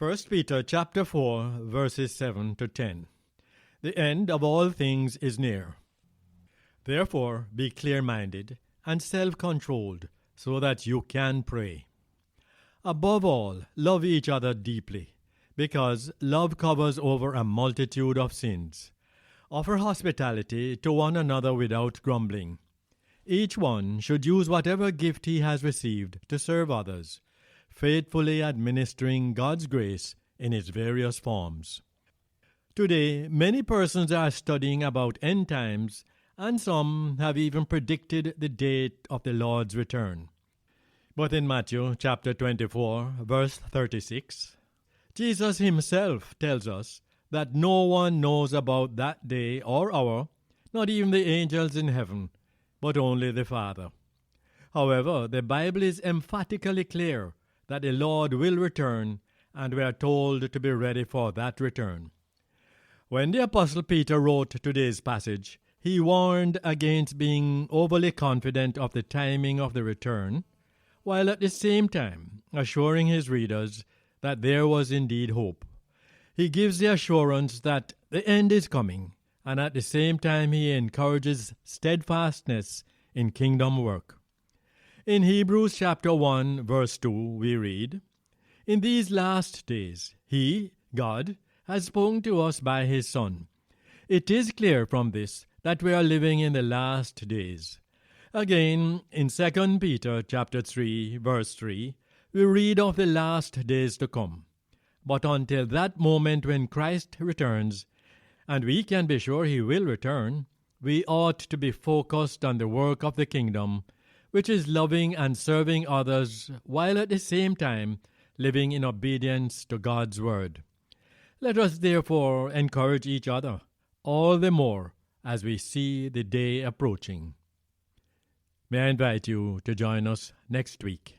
First Peter chapter 4, verses 7 to 10. The end of all things is near. Therefore be clear-minded and self-controlled, so that you can pray. Above all, love each other deeply, because love covers over a multitude of sins. Offer hospitality to one another without grumbling. Each one should use whatever gift he has received to serve others, faithfully administering God's grace in its various forms. Today, many persons are studying about end times, and some have even predicted the date of the Lord's return. But in Matthew chapter 24, verse 36, Jesus himself tells us that no one knows about that day or hour, not even the angels in heaven, but only the Father. However, the Bible is emphatically clear that the Lord will return, and we are told to be ready for that return. When the Apostle Peter wrote today's passage, he warned against being overly confident of the timing of the return, while at the same time assuring his readers that there was indeed hope. He gives the assurance that the end is coming, and at the same time he encourages steadfastness in kingdom work. In Hebrews chapter 1, verse 2, we read, "In these last days, He, God, has spoken to us by His Son. It is clear from this that we are living in the last days." Again, in 2 Peter chapter 3, verse 3, we read of the last days to come. But until that moment when Christ returns, and we can be sure He will return, we ought to be focused on the work of the kingdom, which is loving and serving others while at the same time living in obedience to God's word. Let us therefore encourage each other all the more as we see the day approaching. May I invite you to join us next week.